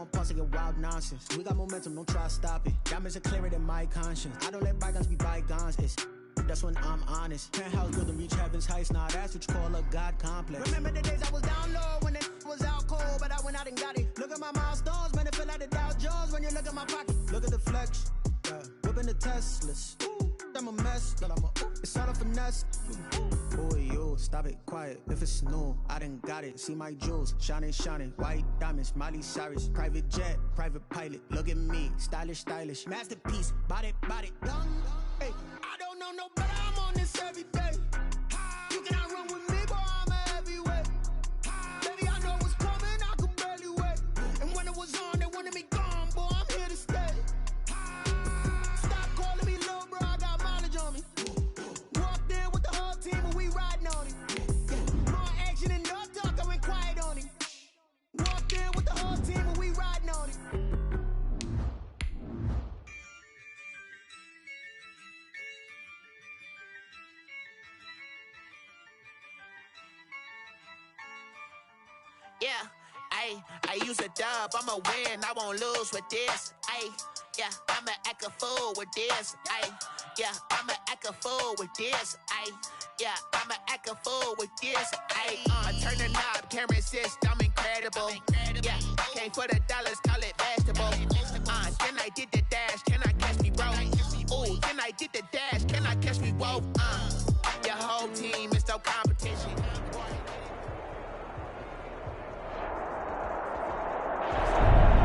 on pause and get wild nonsense. We got momentum, don't try to stop it. Diamonds are clearer than my conscience. I don't let bygones be bygones. That's when I'm honest. Penthouse building, reach heaven's heights. Nah, that's what you call a God complex. Remember the days I was down low when it was out cold, but I went out and got it. Look at my milestones, man, it feel like the Dow Jones when you look at my pocket. Look at the flex, yeah. Whipping the Teslas. Ooh, I'm a mess, but it's all a finesse. Boy, you stop it, quiet. If it's new, I done got it. See my jewels, shining, shining. White diamonds, Miley Cyrus. Private jet, private pilot. Look at me, stylish, stylish. Masterpiece, body, young. Hey, I don't know no better. I'm on this every day. You cannot run with me, boy. I'm a heavyweight. Baby, I know what's coming. I could barely wait. And when it was on, they wanted me gone, boy. I'm here to stay. Stop calling me little bro. I got mileage on me. Walked in with the whole team and we riding on it. More action and no talk. I went quiet on him. Walked in with the whole team and we riding on it. Yeah, I use a dub, I'ma win, I won't lose with this. Yeah, I'ma act a fool with this. Yeah, I'ma act a fool with this. Yeah, I'ma act a fool with this. I turn the knob, camera assist, I'm incredible. Yeah, came for the dollars, call it vegetable. Then I did the dash, can I catch me, bro? Ooh, then I did the dash, can I catch me, whoa? Your whole team is no competition.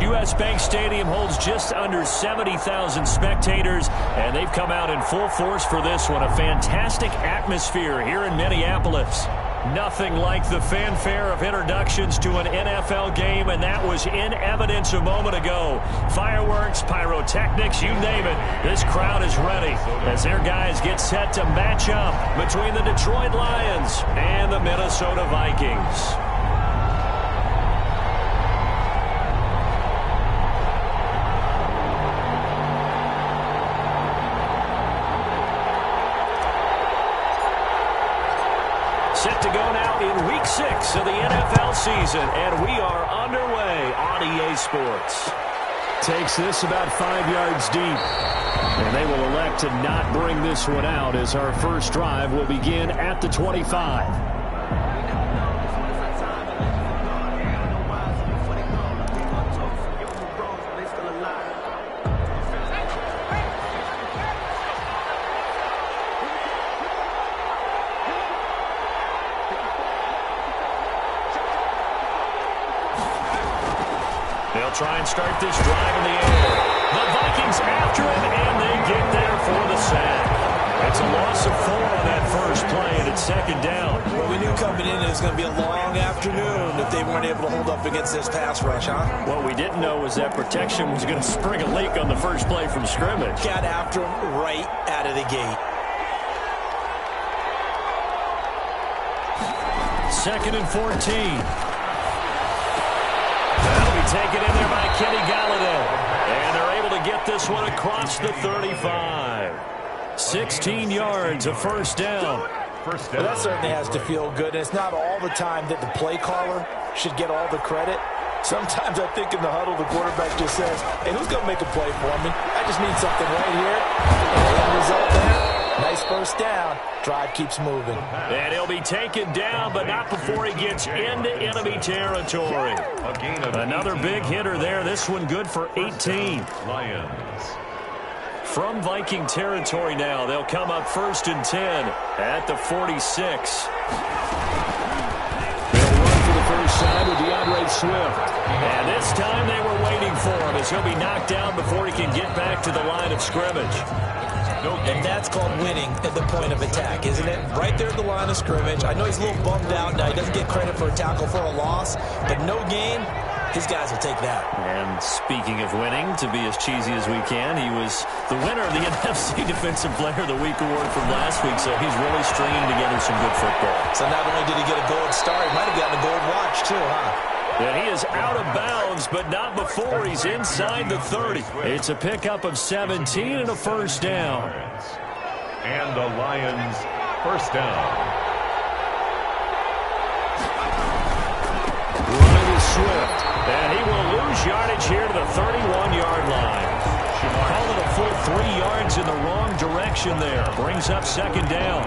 U.S. Bank Stadium holds just under 70,000 spectators, and they've come out in full force for this one. A fantastic atmosphere here in Minneapolis. Nothing like the fanfare of introductions to an NFL game, and that was in evidence a moment ago. Fireworks, pyrotechnics, you name it. This crowd is ready as their guys get set to match up between the Detroit Lions and the Minnesota Vikings. Set to go now in Week 6 of the NFL season, and we are underway on EA Sports. Takes this about 5 yards deep, and they will elect to not bring this one out as our first drive will begin at the 25. They'll try and start this drive in the air. The Vikings after him, and they get there for the sack. It's a loss of 4 on that first play, and it's second down. Well, we knew coming in it was going to be a long afternoon if they weren't able to hold up against this pass rush, huh? What we didn't know was that protection was going to spring a leak on the first play from scrimmage. Got after him right out of the gate. Second and 14. That'll be taken in there by Kenny Galladay. And they're able to get this one across the 35. 16 yards, a first down. Well, that certainly has to feel good. And it's not all the time that the play caller should get all the credit. Sometimes I think in the huddle, the quarterback just says, hey, who's going to make a play for me? I just need something right here. And the end result there. Nice first down. Drive keeps moving. And he'll be taken down, but not before he gets into enemy territory. Another big hitter there. This one good for 18. Lions. From Viking territory now, they'll come up first and 10 at the 46. They'll run for the first side with DeAndre Swift. And this time they were waiting for him as he'll be knocked down before he can get back to the line of scrimmage. And that's called winning at the point of attack, isn't it? Right there at the line of scrimmage. I know he's a little bummed out now. He doesn't get credit for a tackle for a loss, but no gain, his guys will take that. And speaking of winning, to be as cheesy as we can, he was the winner of the NFC Defensive Player of the Week award from last week, so he's really stringing together some good football. So not only did he get a gold star, he might have gotten a gold watch too, huh? And he is out of bounds, but not before he's inside the 30. It's a pickup of 17 and a first down. And the Lions first down. Ryan Swift, and he will lose lose yardage here to the 31-yard line. Call it a full 3 yards in the wrong direction there. Brings up second down.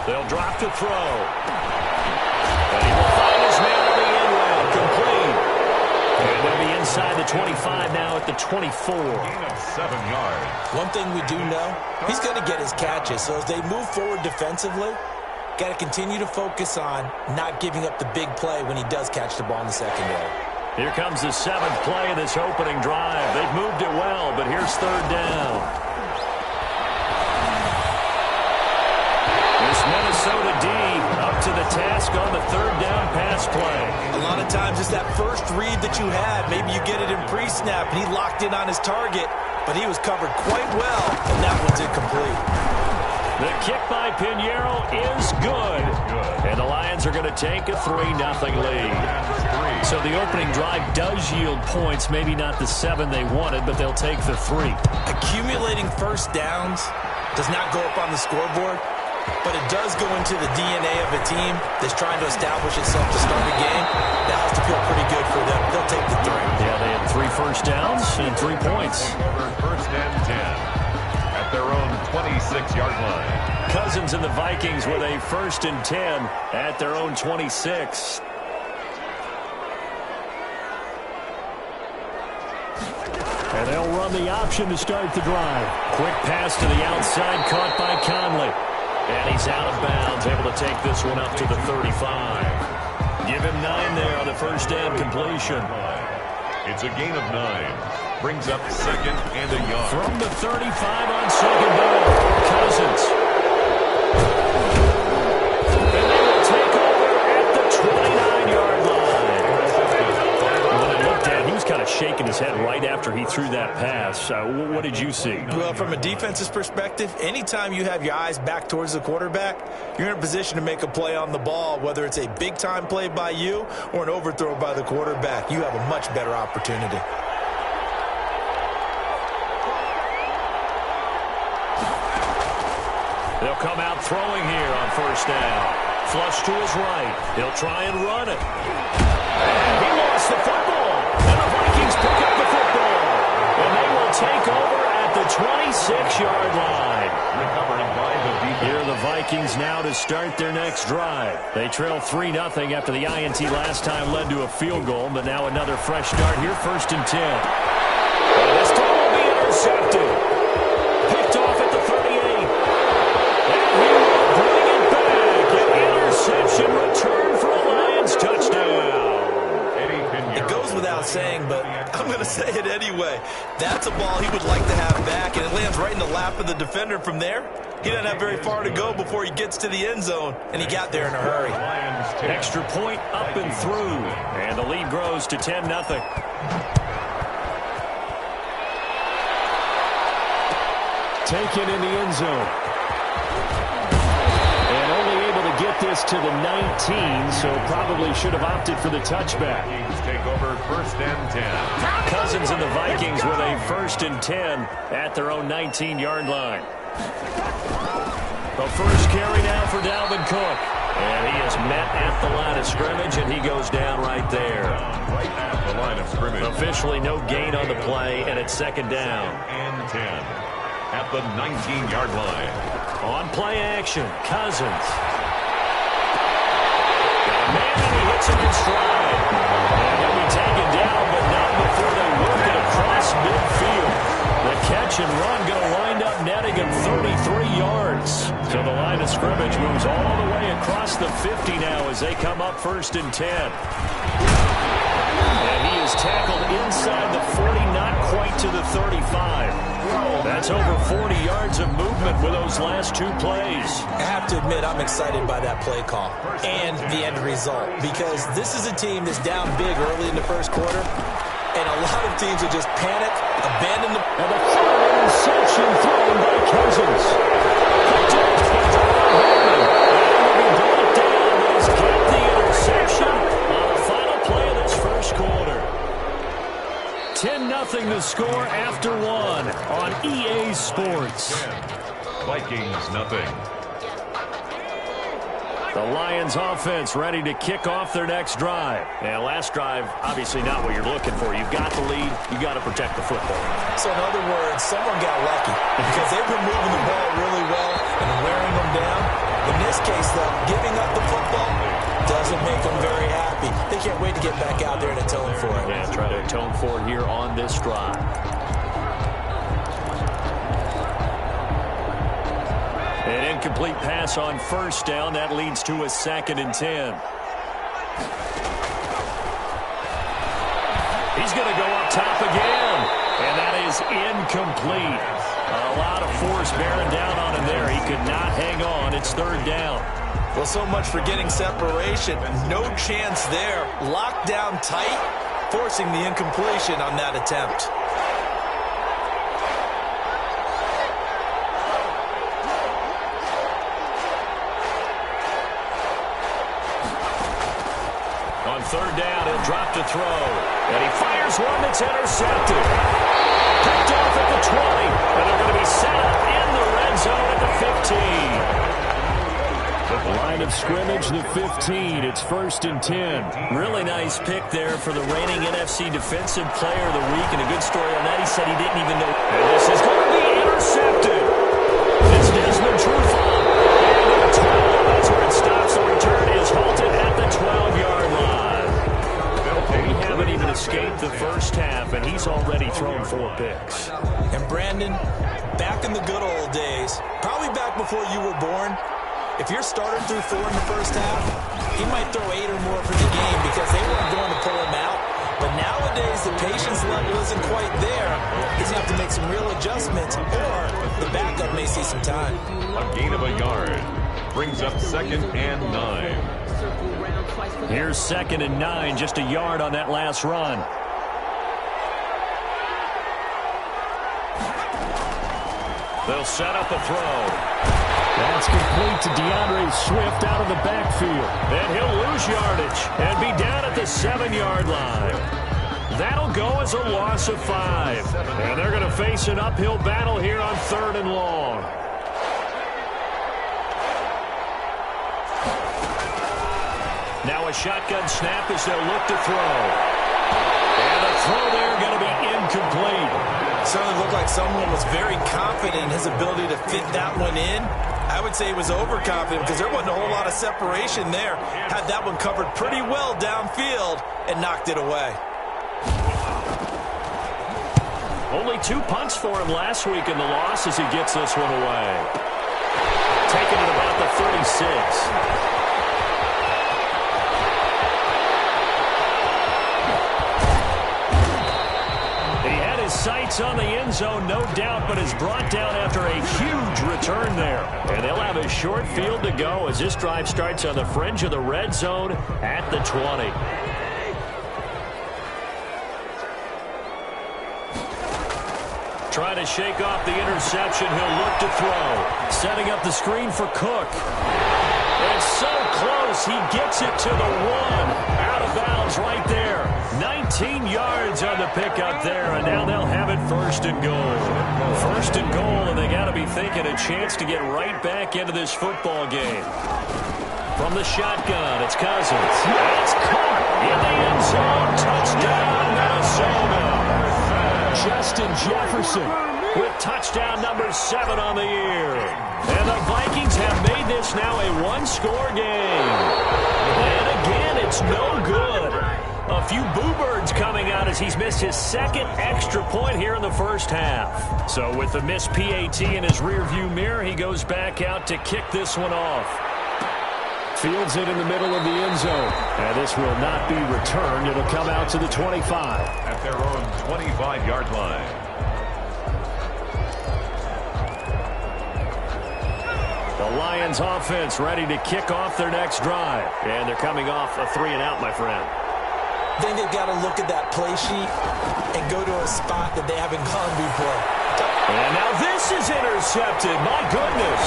They'll drop to throw. And he will find his man on the end route. Complete. And they'll be inside the 25 now at the 24. Gain of 7 yards. One thing we do know, he's going to get his catches. So as they move forward defensively, got to continue to focus on not giving up the big play when he does catch the ball in the secondary. Here comes the 7th play of this opening drive. They've moved it well, but here's third down. Minnesota D up to the task on the third down pass play. A lot of times it's that first read that you had. Maybe you get it in pre-snap, and he locked in on his target, but he was covered quite well, and that one's incomplete. The kick by Pinheiro is good. And the Lions are going to take a 3-0 lead. So the opening drive does yield points, maybe not the 7 they wanted, but they'll take the 3. Accumulating first downs does not go up on the scoreboard, but it does go into the DNA of a team that's trying to establish itself to start a game. That has to feel pretty good for them. They'll take the 3. Yeah, they had 3 first downs and 3 points. First and 10 at their own 26-yard line. Cousins and the Vikings with a 1st and 10 at their own 26. And they'll run the option to start the drive. Quick pass to the outside, caught by Conley. And he's out of bounds, able to take this one up to the 35. Give him 9 there on the first down completion. It's a gain of 9. Brings up 2nd and a yard. From the 35 on 2nd down, Cousins. And they will take over at the 29-yard line. When I looked at it, he was kind of shaking his head right after he threw that pass. What did you see? Well, from a defense's perspective, anytime you have your eyes back towards the quarterback, you're in a position to make a play on the ball, whether it's a big-time play by you or an overthrow by the quarterback. You have a much better opportunity. They'll come out throwing here on first down. Flush to his right. He'll try and run it. And he lost the football. And the Vikings pick up the football. And they will take over at the 26-yard line. Recovering by the defense. Here are the Vikings now to start their next drive. They trail 3-0 after the INT last time led to a field goal, but now another fresh start here, 1st and 10. And this time will be intercepted. Picked off at the 38. And he will bring it back. An interception return for a Lions touchdown. It goes without saying, but I'm going to say it anyway. That's a ball he would like to have back, and it lands right in the lap of the defender from there. He doesn't have very far to go before he gets to the end zone, and he got there in a hurry. Extra point up and through, and the lead grows to 10-0. Taken in the end zone. And only able to get this to the 19, so probably should have opted for the touchback. Vikings take over 1st and 10. Cousins and the Vikings with a 1st and 10 at their own 19-yard line. The first carry now for Dalvin Cook. And he is met at the line of scrimmage, and he goes down right there. Right at the line of scrimmage. Officially no gain on the play, and it's 2nd down. And 10 at the 19-yard line. On play action, Cousins. Got a man, and he hits him in stride. And he'll be taken down, but not before they work it across midfield. The catch and run going to wind up netting him 33 yards. So the line of scrimmage moves all the way across the 50 now as they come up 1st and 10. And he is tackled inside the 40, not quite to the 35. That's over 40 yards of movement with those last 2 plays. I have to admit, I'm excited by that play call and the end result, because this is a team that's down big early in the first quarter, and a lot of teams will just panic, abandon the... And the third interception thrown by Cousins. Picked off by Jordan Hartman. And will be brought down. He's got the interception on a 10-0 the score after one on EA Sports. Vikings nothing. The Lions offense ready to kick off their next drive. And last drive, obviously not what you're looking for. You've got the lead. You've got to protect the football. So in other words, someone got lucky because they've been moving the ball really well and wearing them down. In this case, though, giving up the football doesn't make them very happy. They can't wait to get back out there and atone for it. Yeah, try to atone for it here on this drive. An incomplete pass on first down. That leads to a 2nd and 10. He's going to go up top again. And that is incomplete. A lot of force bearing down on him there. He could not hang on. It's 3rd down. Well, so much for getting separation. No chance there. Locked down tight, forcing the incompletion on that attempt. On 3rd down, he'll drop to throw. And he fires one that's intercepted. Picked off at the 20. And they're going to be set up in the red zone at the 15. Line of scrimmage, the 15. It's 1st and 10. Really nice pick there for the reigning NFC Defensive Player of the Week. And a good story on that. He said he didn't even know. And this is going to be intercepted. It's Desmond Trufant. And at the 12, that's where it stops. The return is halted at the 12-yard line. We haven't even escaped the first half, and he's already thrown 4 picks. And Brandon, back in the good old days, probably back before you were born, if your starter threw 4 in the first half, he might throw 8 or more for the game because they weren't going to pull him out. But nowadays, the patience level isn't quite there. He's going to have to make some real adjustments, or the backup may see some time. A gain of a yard brings up 2nd and 9. Here's 2nd and 9, just a yard on that last run. They'll set up a throw. That's complete to DeAndre Swift out of the backfield. And he'll lose yardage and be down at the 7-yard line. That'll go as a loss of 5. And they're going to face an uphill battle here on 3rd and long. Now a shotgun snap as they'll look to throw. And the throw there going to be incomplete. Certainly looked like someone was very confident in his ability to fit that one in. I would say he was overconfident because there wasn't a whole lot of separation there. Had that one covered pretty well downfield and knocked it away. Only 2 punts for him last week in the loss as he gets this one away. Taking it about the 36. Sights on the end zone, no doubt, but is brought down after a huge return there. And they'll have a short field to go as this drive starts on the fringe of the red zone at the 20. Trying to shake off the interception, he'll look to throw. Setting up the screen for Cook. And so close, he gets it to the 1. Out of bounds right there. 19 yards on the pickup there, and now they'll have it 1st and goal. 1st and goal, and they got to be thinking a chance to get right back into this football game. From the shotgun, it's Cousins. It's caught in the end zone. Touchdown, Minnesota. Justin Jefferson with touchdown number 7 on the year. And the Vikings have made this now a 1-score game. And again, it's no good. A few boo birds coming out as he's missed his 2nd extra point here in the first half. So with the missed PAT in his rearview mirror, he goes back out to kick this one off. Fields it in the middle of the end zone. And this will not be returned. It'll come out to the 25. At their own 25-yard line. The Lions offense ready to kick off their next drive. And they're coming off a 3-and-out, my friend. I think they've got to look at that play sheet and go to a spot that they haven't gone before. And now this is intercepted. My goodness.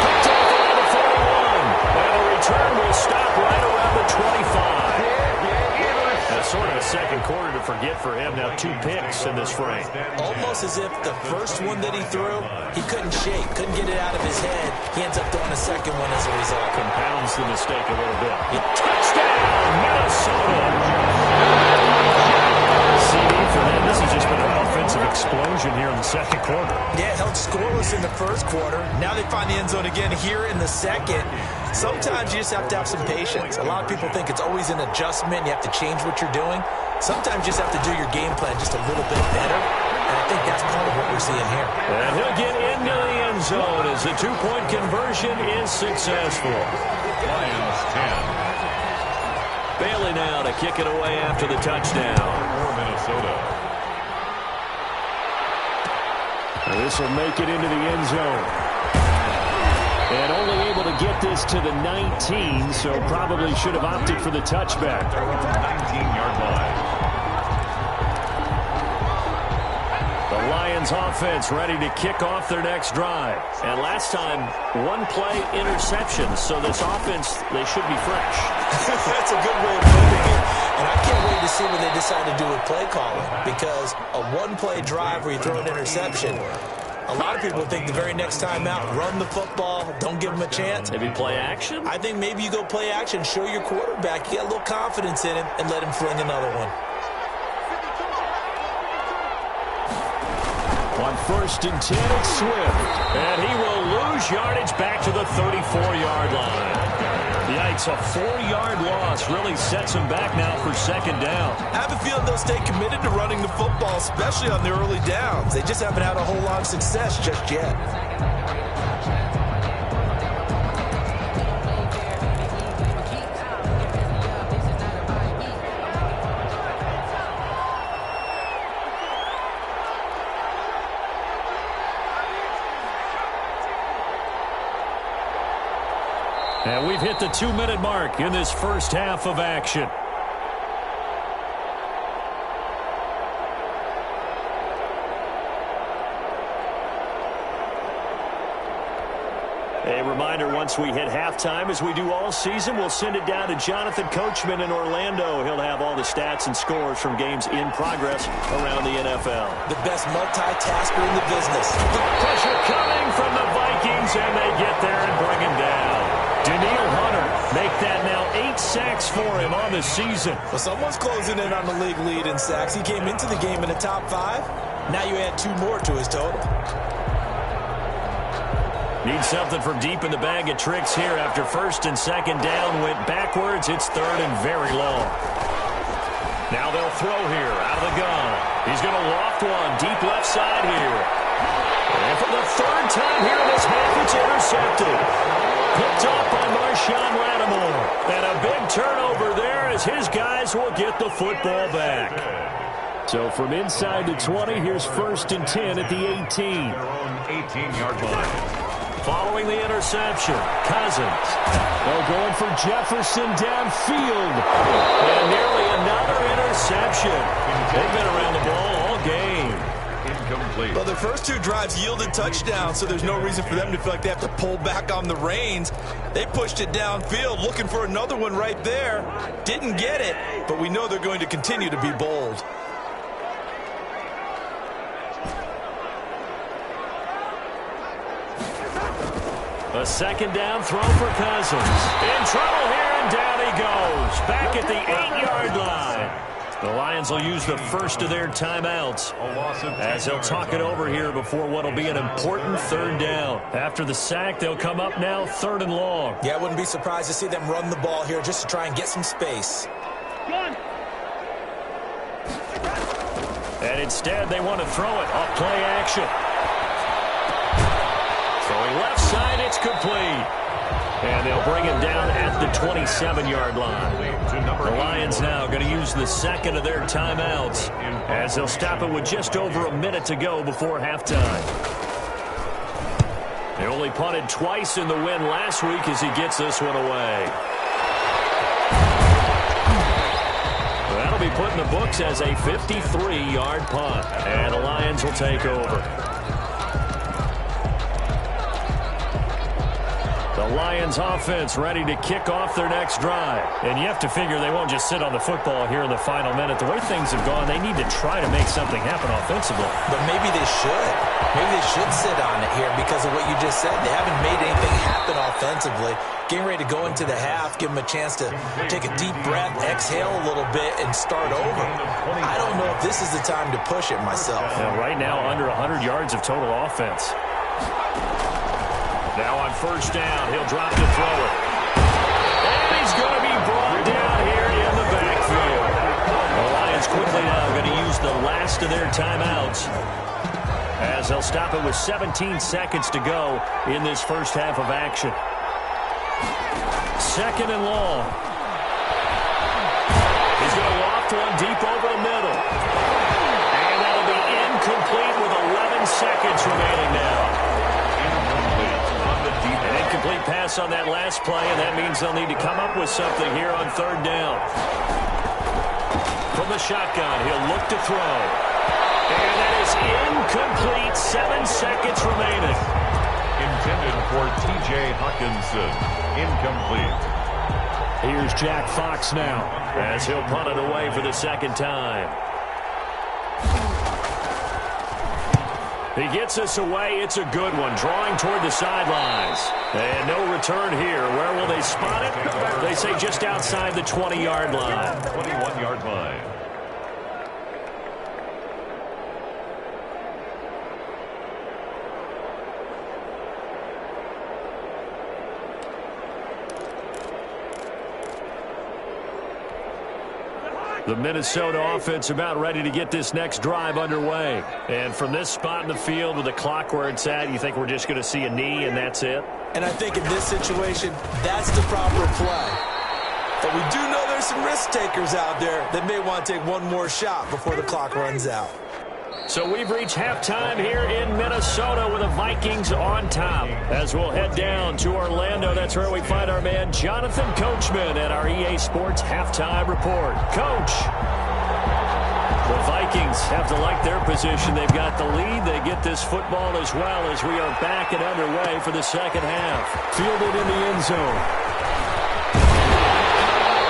Picked off around the 41. And the return will stop right around the 25. And so sort of a second quarter to forget for him. Now 2 picks in this frame. Almost as if the first one that he threw, he couldn't shake, couldn't get it out of his head. He ends up throwing a second one as a result. Compounds the mistake a little bit. Touchdown, Minnesota! CD for them. This has just been an offensive explosion here in the second quarter. Yeah, held scoreless in the first quarter. Now they find the end zone again here in the second. Sometimes you just have to have some patience. A lot of people think it's always an adjustment. You have to change what you're doing. Sometimes you just have to do your game plan just a little bit better. And I think that's part of what we're seeing here. And he'll get into the end zone as the 2-point conversion is successful. Lions 10. Bailey now to kick it away after the touchdown. For Minnesota. This will make it into the end zone. And only able to get this to the 19, so probably should have opted for the touchback. They're at the 19-yard line. The Lions offense ready to kick off their next drive. And last time, 1-play interception, so this offense, they should be fresh. That's a good way of putting it. And I can't wait to see what they decide to do with play calling, because a 1-play drive where you throw an interception, a lot of people think the very next time out, run the football, don't give them a chance. Maybe play action? I think maybe you go play action, show your quarterback, you got a little confidence in him, and let him fling another one. On 1st and 10, it's Swift. And he will lose yardage back to the 34-yard line. Yikes, a 4-yard loss really sets him back now for second down. I have a feeling they'll stay committed to running the football, especially on the early downs. They just haven't had a whole lot of success just yet. And we've hit the 2-minute mark in this first half of action. A reminder, once we hit halftime, as we do all season, we'll send it down to Jonathan Coachman in Orlando. He'll have all the stats and scores from games in progress around the NFL. The best multitasker in the business. The pressure coming from the Vikings, and they get there and bring him down. Daniil Hunter make that now 8 sacks for him on the season. Well, someone's closing in on the league lead in sacks. He came into the game in the top 5. Now you add 2 more to his total. Need something from deep in the bag of tricks here after 1st and 2nd down. Went backwards. It's 3rd and very long. Now they'll throw here out of the gun. He's going to loft one deep left side here. And for the 3rd time here in this half, it's intercepted. Picked off by Marshawn Lattimore. And a big turnover there as his guys will get the football back. So from inside the 20, here's 1st and 10 at the 18. Their own 18-yard line. Following the interception, Cousins. They'll go in for Jefferson downfield. And nearly another interception. They've been around the ball all game. Incomplete. Well, their first 2 drives yielded touchdowns, so there's no reason for them to feel like they have to pull back on the reins. They pushed it downfield, looking for another one right there. Didn't get it, but we know they're going to continue to be bold. A 2nd down throw for Cousins. In trouble here, and down he goes. Back at the 8-yard line. The Lions will use the first of their timeouts as they'll talk it over here before what will be an important 3rd down. After the sack, they'll come up now 3rd and long. Yeah, I wouldn't be surprised to see them run the ball here just to try and get some space. And instead, they want to throw it off play action. Throwing left side, it's complete. And they'll bring him down at the 27-yard line. The Lions now going to use the 2nd of their timeouts as they'll stop it with just over a minute to go before halftime. They only punted twice in the win last week as he gets this one away. That'll be put in the books as a 53-yard punt. And the Lions will take over. The Lions offense ready to kick off their next drive. And you have to figure they won't just sit on the football here in the final minute. The way things have gone, they need to try to make something happen offensively. But maybe they should. Maybe they should sit on it here because of what you just said. They haven't made anything happen offensively. Getting ready to go into the half, give them a chance to take a deep breath, exhale a little bit, and start over. I don't know if this is the time to push it myself. Yeah, right now, under 100 yards of total offense. Now on first down, he'll drop to throw it. And he's going to be brought down here in the backfield. The Lions quickly now going to use the last of their timeouts as they'll stop it with 17 seconds to go in this first half of action. Second and long. He's going to loft one deep over the middle. And that'll be incomplete with 11 seconds remaining now. An incomplete pass on that last play, and that means they'll need to come up with something here on third down. From the shotgun, he'll look to throw. And that is incomplete. 7 seconds remaining. Intended for T.J. Hawkinson. Incomplete. Here's Jack Fox now as he'll punt it away for the second time. He gets us away. It's a good one. Drawing toward the sidelines. And no return here. Where will they spot it? They say just outside the 20-yard line. 21-yard line. The Minnesota offense about ready to get this next drive underway. And from this spot in the field with the clock where it's at, you think we're just going to see a knee and that's it? And I think in this situation, that's the proper play. But we do know there's some risk takers out there that may want to take one more shot before the clock runs out. So we've reached halftime here in Minnesota with the Vikings on top. As we'll head down to Orlando, that's where we find our man Jonathan Coachman at our EA Sports Halftime Report. Coach, the Vikings have to like their position. They've got the lead. They get this football as well as we are back and underway for the second half. Fielded in the end zone.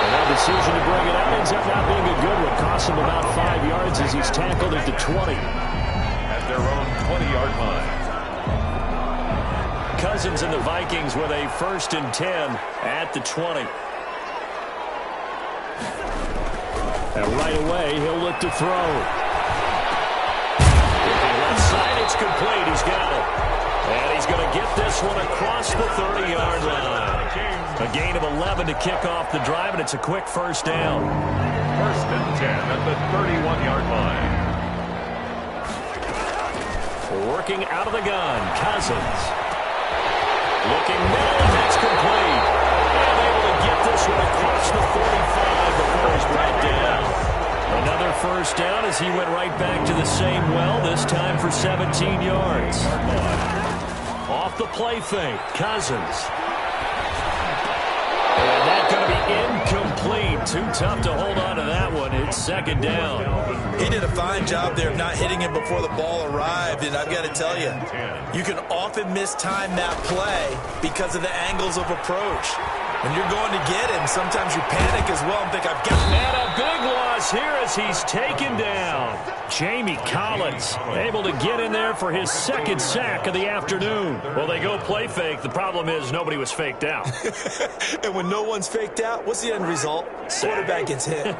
That decision to bring it out ends up not being a good one. Costs him about 5 yards as he's tackled at the 20. At their own 20-yard line. Cousins and the Vikings with a 1st and 10 at the 20. And right away, he'll look to throw. Looking left side, it's complete. He's got it. And he's going to get this one across the 30-yard line. A gain of 11 to kick off the drive, and it's a quick first down. 1st and 10 at the 31-yard line. Working out of the gun, Cousins. Looking middle, and that's complete. And able to get this one across the 45 before he's brought down. Another first down as he went right back to the same well, this time for 17 yards. Off the play fake, Cousins. And that's going to be incomplete. Too tough to hold on to that one. It's second down. He did a fine job there of not hitting him before the ball arrived, and I've got to tell you, you can often mistime that play because of the angles of approach. When you're going to get him, sometimes you panic as well and think, I've got him. And a big loss here as he's taken down. Jamie Collins able to get in there for his 2nd sack of the afternoon. Well, they go play fake. The problem is nobody was faked out. And when no one's faked out, what's the end result? Quarterback gets hit.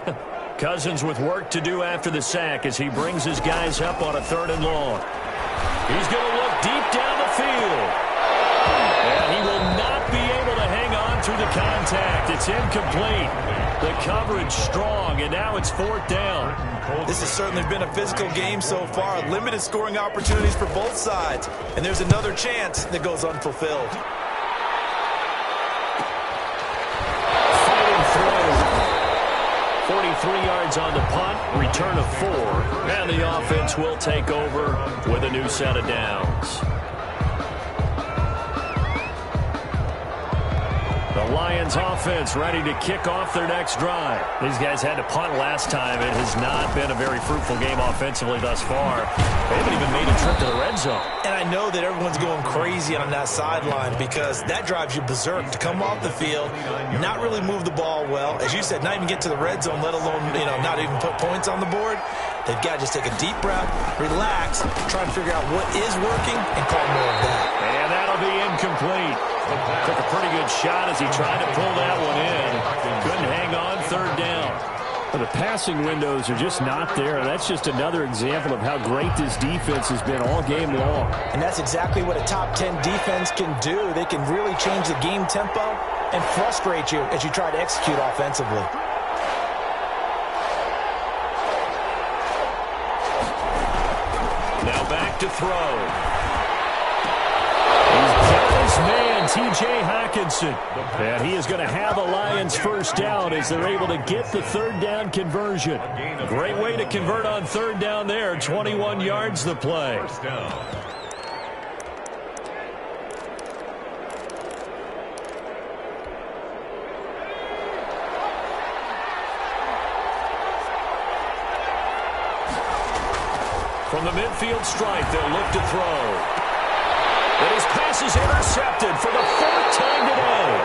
Cousins with work to do after the sack as he brings his guys up on a 3rd and long. He's going to look deep down the field. And he will not be able to hang on through the contact. It's incomplete. The coverage strong, and now it's 4th down. This has certainly been a physical game so far. Limited scoring opportunities for both sides. And there's another chance that goes unfulfilled. Fighting through. 43 yards on the punt, return of 4. And the offense will take over with a new set of downs. The The Lions offense ready to kick off their next drive. These guys had to punt last time. It has not been a very fruitful game offensively thus far. They haven't even made a trip to the red zone. And I know that everyone's going crazy on that sideline because that drives you berserk to come off the field, not really move the ball well. As you said, not even get to the red zone, let alone, not even put points on the board. They've got to just take a deep breath, relax, try and figure out what is working, and call more of that. And that'll be incomplete. Took a pretty good shot as he tried to pull that one in. Couldn't hang on third down. Well, the passing windows are just not there. That's just another example of how great this defense has been all game long. And that's exactly what a top 10 defense can do. They can really change the game tempo and frustrate you as you try to execute offensively. Now back to throw. He's got his man, T.J. Hockenson. And he is going to have a Lions first down as they're able to get the third down conversion. Great way to convert on third down there. 21 yards the play. First down. From the midfield stripe, they'll look to throw. And his pass is intercepted for the fourth time today.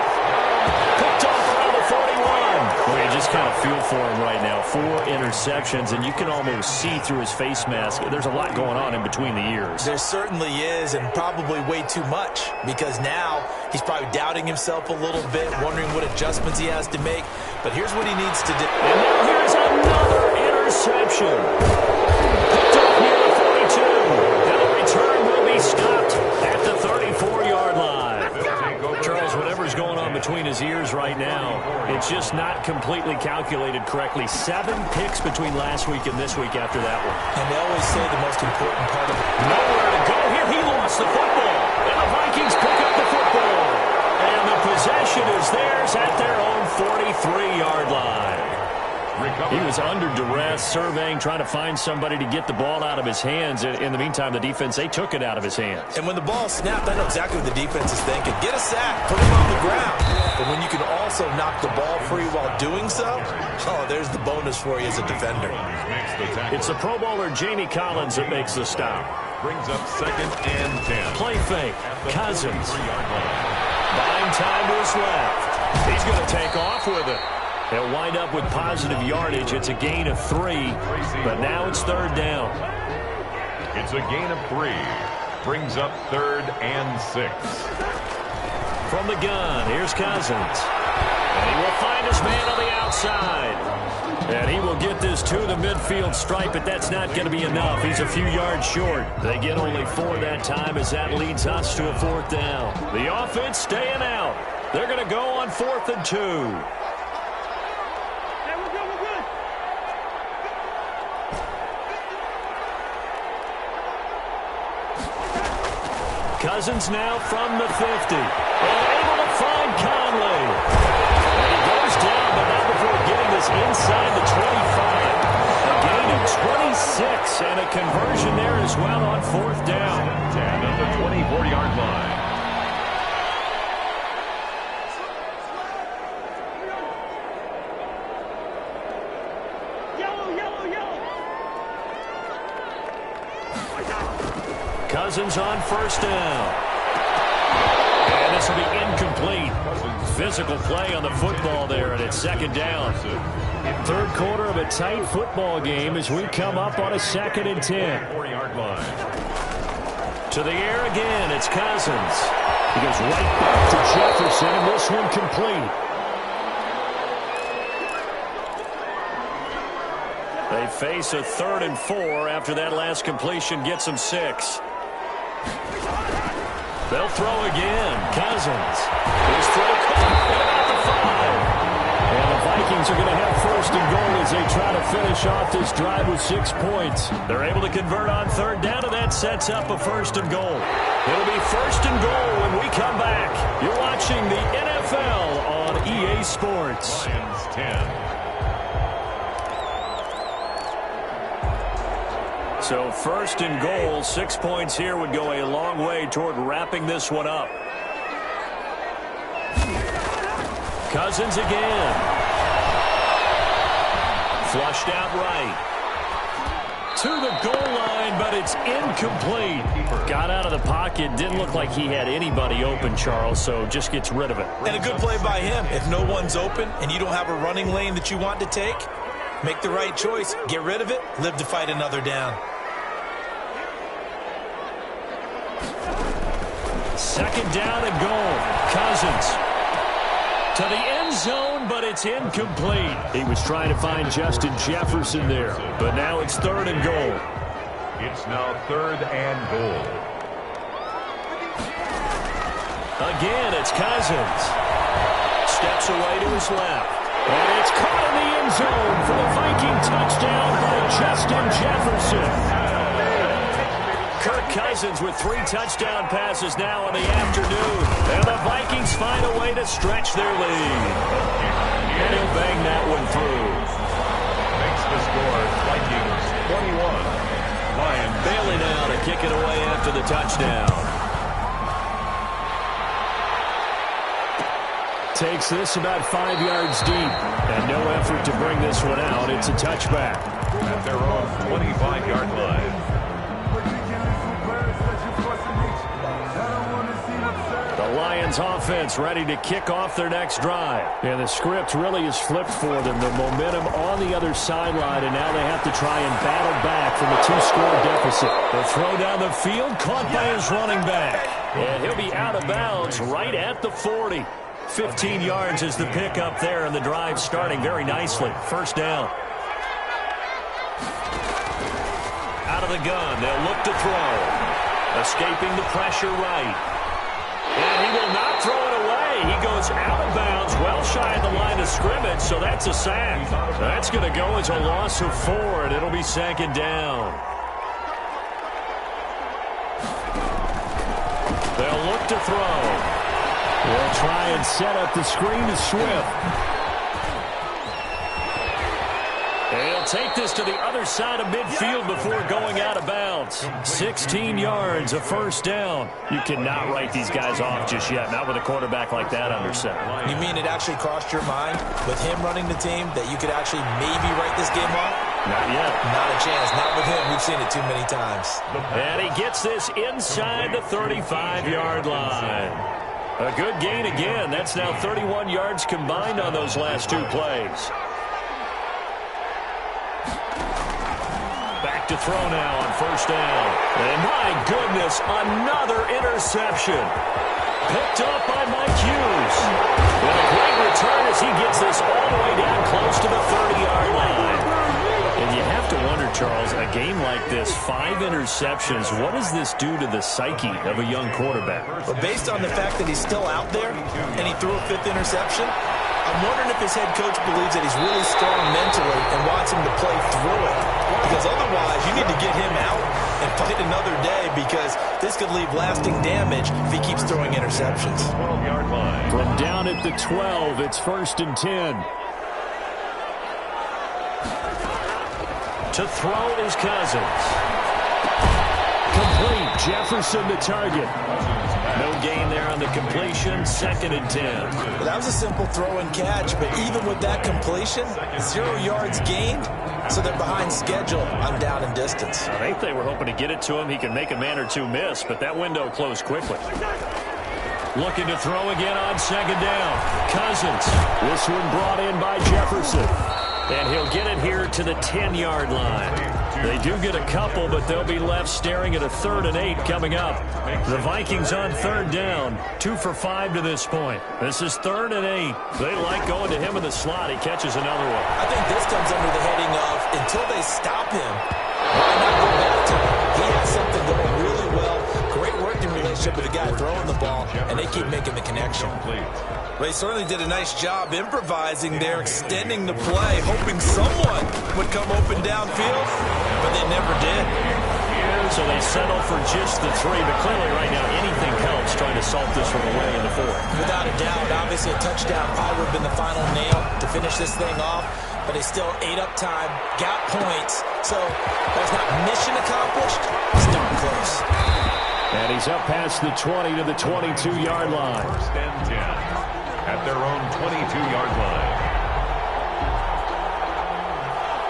Picked off around the 41. Well, you just kind of feel for him right now. 4 interceptions, and you can almost see through his face mask. There's a lot going on in between the ears. There certainly is, and probably way too much, because now he's probably doubting himself a little bit, wondering what adjustments he has to make. But here's what he needs to do. And now here's another interception. Picked off near the 42. And the return will be stopped at the 34-yard line. Charles, whatever's going on between his ears right now, it's just not completely calculated correctly. 7 picks between last week and this week after that one. And they always say the most important part of it. Nowhere to go here. He lost the football. And the Vikings pick up the football. And the possession is theirs at their own 43-yard line. He was under duress, surveying, trying to find somebody to get the ball out of his hands. In the meantime, the defense, they took it out of his hands. And when the ball snapped, I know exactly what the defense is thinking. Get a sack, put him on the ground. But when you can also knock the ball free while doing so, there's the bonus for you as a defender. It's the Pro Bowler Jamie Collins that makes the stop. Brings up 2nd and 10. Play fake. Cousins. Buying time to his left. He's going to take off with it. They'll wind up with positive yardage. It's a gain of 3, but now it's third down. It's a gain of 3. Brings up 3rd and 6. From the gun, here's Cousins. And he will find his man on the outside. And he will get this to the midfield stripe, but that's not going to be enough. He's a few yards short. They get only 4 that time as that leads us to a 4th down. The offense staying out. They're going to go on 4th and 2. Cousins now from the 50. And able to find Conley. And he goes down, but not before getting this inside the 25. A gain of 26 and a conversion there as well on 4th down. 10 at the 24-yard line. Cousins on 1st down. And this will be incomplete. Physical play on the football there, and it's 2nd down. 3rd quarter of a tight football game as we come up on a 2nd and 10. 4-yard line. To the air again, it's Cousins. He goes right back to Jefferson, and this one complete. They face a 3rd and 4 after that last completion gets them 6. They'll throw again. Cousins. His throw caught at about the 5. And the Vikings are going to have 1st and goal as they try to finish off this drive with 6 points. They're able to convert on 3rd down, and that sets up a 1st and goal. It'll be 1st and goal when we come back. You're watching the NFL on EA Sports. Lions 10. So 1st and goal, 6 points here would go a long way toward wrapping this one up. Cousins again. Flushed out right. To the goal line, but it's incomplete. Got out of the pocket. Didn't look like he had anybody open, Charles, so just gets rid of it. And a good play by him. If no one's open and you don't have a running lane that you want to take, make the right choice. Get rid of it. Live to fight another down. Second down and goal. Cousins to the end zone, but it's incomplete. He was trying to find Justin Jefferson there, but now it's third and goal. It's now third and goal. Again, it's Cousins. Steps away to his left. And it's caught in the end zone for the Viking touchdown by Justin Jefferson. Kirk Cousins with 3 touchdown passes now in the afternoon. And the Vikings find a way to stretch their lead. And he'll bang that one through. Makes the score Vikings 21. Ryan Bailey now to kick it away after the touchdown. Takes this about 5 yards deep. And no effort to bring this one out. It's a touchback. At their own 25-yard line. The Lions offense ready to kick off their next drive. And the script really is flipped for them. The momentum on the other sideline, and now they have to try and battle back from a 2-score deficit. The throw down the field, caught by his running back. And he'll be out of bounds right at the 40. 15 yards is the pickup there, and the drive starting very nicely. First down. Out of the gun, they'll look to throw. Escaping the pressure right. And he will not throw it away. He goes out of bounds, well shy of the line of scrimmage, so that's a sack. That's going to go as a loss of 4, and it'll be second down. They'll look to throw. They'll try and set up the screen to Swift. He'll take this to the other side of midfield before going out of bounds. 16 yards, a first down. You cannot write these guys off just yet, not with a quarterback like that under center. You mean it actually crossed your mind with him running the team that you could actually maybe write this game off? Not yet. Not a chance. Not with him. We've seen it too many times. And he gets this inside the 35-yard line. A good gain again. That's now 31 yards combined on those last 2 plays. Back to throw now on first down. And my goodness, another interception. Picked up by Mike Hughes. And a great return as he gets this all the way down close to the 30-yard line. And you have to wonder, Charles, a game like this, 5 interceptions, what does this do to the psyche of a young quarterback? But based on the fact that he's still out there and he threw a 5th interception, I'm wondering if his head coach believes that he's really strong mentally and wants him to play through it. Because otherwise, you need to get him out and fight another day, because this could leave lasting damage if he keeps throwing interceptions. 12-yard line. From down at the 12, it's 1st and 10. To throw is Cousins. Complete. Jefferson the target. No gain there on the completion. 2nd and 10. Well, that was a simple throw and catch, but even with that completion, 0 yards gained, so they're behind schedule on down and distance. I think they were hoping to get it to him. He can make a man or 2 miss, but that window closed quickly. Looking to throw again on 2nd down. Cousins. This one brought in by Jefferson. And he'll get it here to the 10-yard line. They do get a couple, but they'll be left staring at a 3rd and 8 coming up. The Vikings on 3rd down. 2 for 5 to this point. This is 3rd and 8. They like going to him in the slot. He catches another one. I think this comes under the heading of, until they stop him, why not go back to him? He has something going really well. Great working relationship with the guy throwing the ball, and they keep making the connection. Well, he certainly did a nice job improvising there, extending the play, hoping someone would come open downfield, but they never did. So they settle for just the 3, but clearly right now anything helps trying to salt this one away in the 4th. Without a doubt, obviously a touchdown probably would have been the final nail to finish this thing off, but they still ate up time, got points, so that's not mission accomplished, it's darn close. And he's up past the 20 to the 22-yard line. 1st and 10. at their own 22-yard line.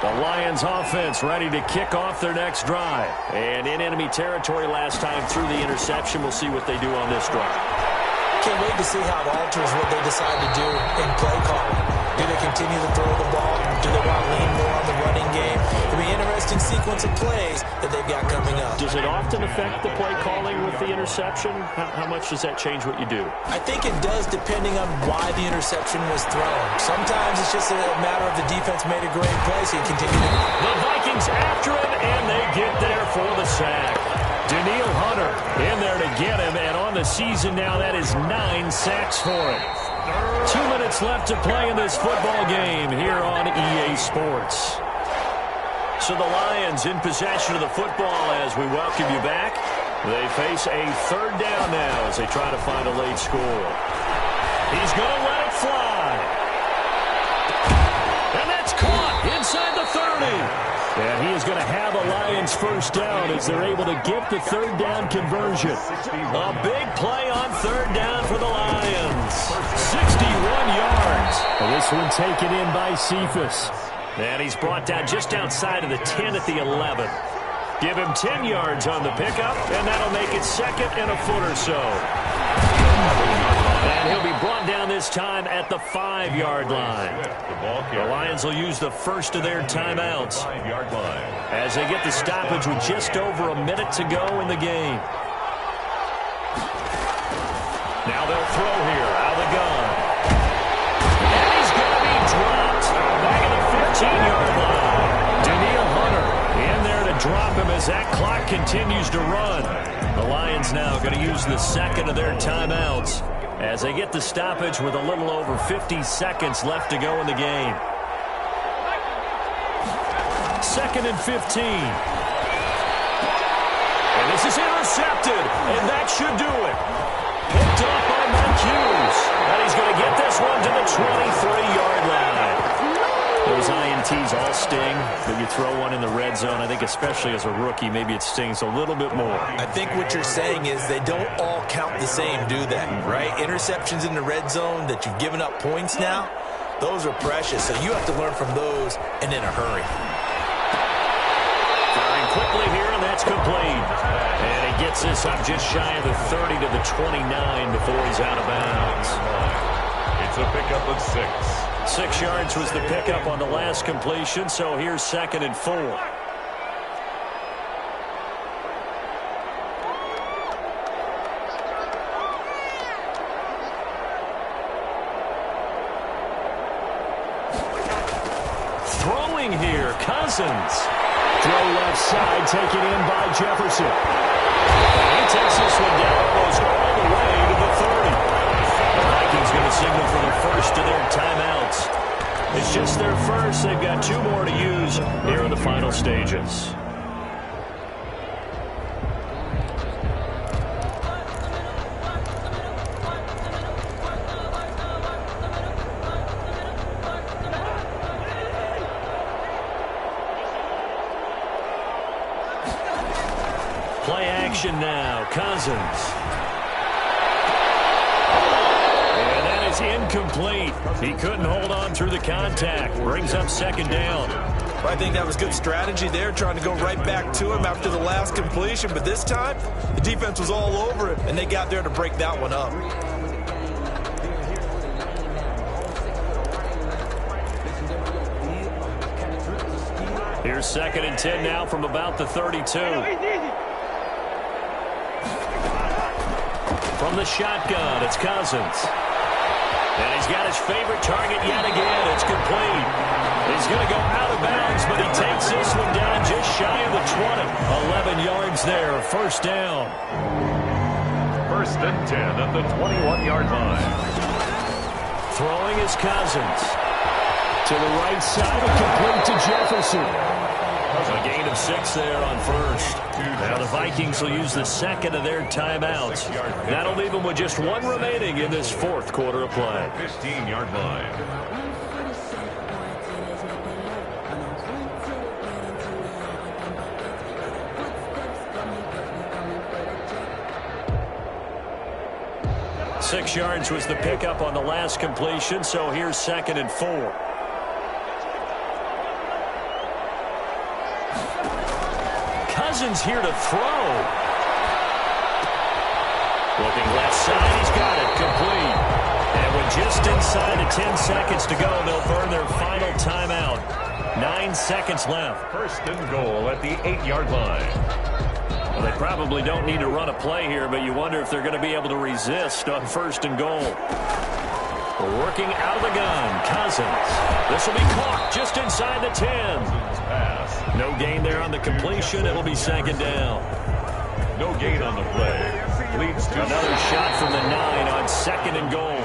The Lions offense ready to kick off their next drive. And in enemy territory last time through the interception. We'll see what they do on this drive. Can't wait to see how it alters what they decide to do in play calling. Do they continue to throw the ball? Do they want to lean more on the running game? It'll be an interesting sequence of plays that they've got coming up. Does it often affect the play calling with the interception? How much does that change what you do? I think it does, depending on why the interception was thrown. Sometimes it's just a matter of the defense made a great play, so you continue to... The Vikings after him, and they get there for the sack. Danielle Hunter in there to get him, and on the season now, that is 9 sacks for him. 2 minutes left to play in this football game here on EA Sports. So the Lions in possession of the football as we welcome you back. They face a third down now as they try to find a late score. He's going to let it fly. And that's caught inside the 30. And he is going to have a Lions first down as they're able to get the third down conversion. A big play on third down for the Lions. 61 yards. And this one taken in by Cephas. And he's brought down just outside of the 10 at the 11. Give him 10 yards on the pickup, and that'll make it second and a foot or so. And he'll be brought down this time at the 5-yard line. The Lions will use the first of their timeouts as they get the stoppage with just over a minute to go in the game. Now they'll throw here out of the gun. And he's going to be dropped back at the 15-yard line. Danielle Hunter in there to drop him as that clock continues to run. The Lions now going to use the second of their timeouts as they get the stoppage with a little over 50 seconds left to go in the game. 2nd and 15. And this is intercepted, and that should do it. Picked up by Mike Hughes. And he's going to get this one to the 23-yard line. Those INTs all sting, but you throw one in the red zone, I think especially as a rookie, maybe it stings a little bit more. I think what you're saying is they don't all count the same, do they? Right? Interceptions in the red zone that you've given up points now, those are precious. So you have to learn from those and in a hurry. Firing quickly here, and that's complete. And he gets this up just shy of the 30 to the 29 before he's out of bounds. It's a pickup of 6. 6 yards was the pickup on the last completion, so here's 2nd and 4. Throwing here, Cousins. Throw left side, taken in by Jefferson. And he takes this one down almost all the way to the 30. The Vikings going to signal for the first of their timeouts. It's just their first. They've got 2 more to use here in the final stages. Play action now. Cousins. Incomplete. He couldn't hold on through the contact. Brings up 2nd down. Well, I think that was good strategy there, trying to go right back to him after the last completion. But this time, the defense was all over it, and they got there to break that one up. Here's 2nd and 10 now from about the 32. From the shotgun, it's Cousins. And he's got his favorite target yet again. It's complete. He's going to go out of bounds, but he takes this one down just shy of the 20. 11 yards there, first down. 1st and 10 at the 21-yard line. Throwing is Cousins. To the right side, complete to Jefferson. A gain of 6 there on first. Now the Vikings will use the second of their timeouts. That'll leave them with just 1 remaining in this 4th quarter of play. 15-yard line. 6 yards was the pickup on the last completion, so here's 2nd and 4. Cousins here to throw. Looking left side, he's got it, complete. And with just inside of 10 seconds to go, they'll burn their final timeout. 9 seconds left. 1st and goal at the 8-yard line. Well, they probably don't need to run a play here, but you wonder if they're going to be able to resist on 1st and goal. Working out of the gun, Cousins. This will be caught just inside the 10. No gain there on the completion. It'll be 2nd down. No gain on the play. Leads to another shot from the 9 on 2nd and goal.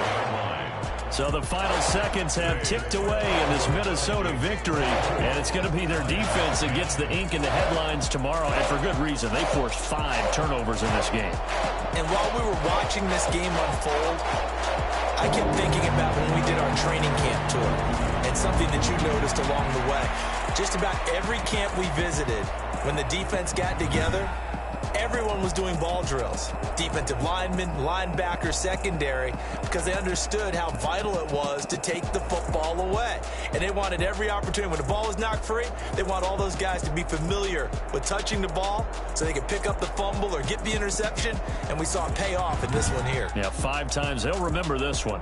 So the final seconds have ticked away in this Minnesota victory, and it's going to be their defense that gets the ink in the headlines tomorrow, and for good reason. They forced 5 turnovers in this game. And while we were watching this game unfold, I kept thinking about when we did our training camp tour, and something that you noticed along the way. Just about every camp we visited, when the defense got together, everyone was doing ball drills. Defensive linemen, linebackers, secondary, because they understood how vital it was to take the football away. And they wanted every opportunity. When the ball was knocked free, they want all those guys to be familiar with touching the ball so they could pick up the fumble or get the interception. And we saw it pay off in this one here. Yeah, 5 times. They'll remember this one.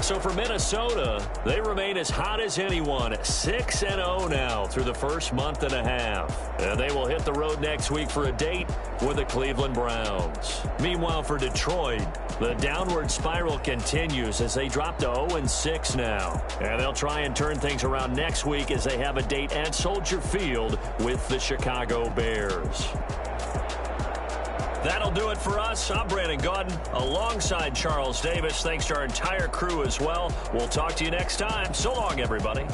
So for Minnesota, they remain as hot as anyone, 6-0 now through the first month and a half. And they will hit the road next week for a date with the Cleveland Browns. Meanwhile, for Detroit, the downward spiral continues as they drop to 0-6 now. And they'll try and turn things around next week as they have a date at Soldier Field with the Chicago Bears. That'll do it for us. I'm Brandon Gaudin alongside Charles Davis. Thanks to our entire crew as well. We'll talk to you next time. So long, everybody.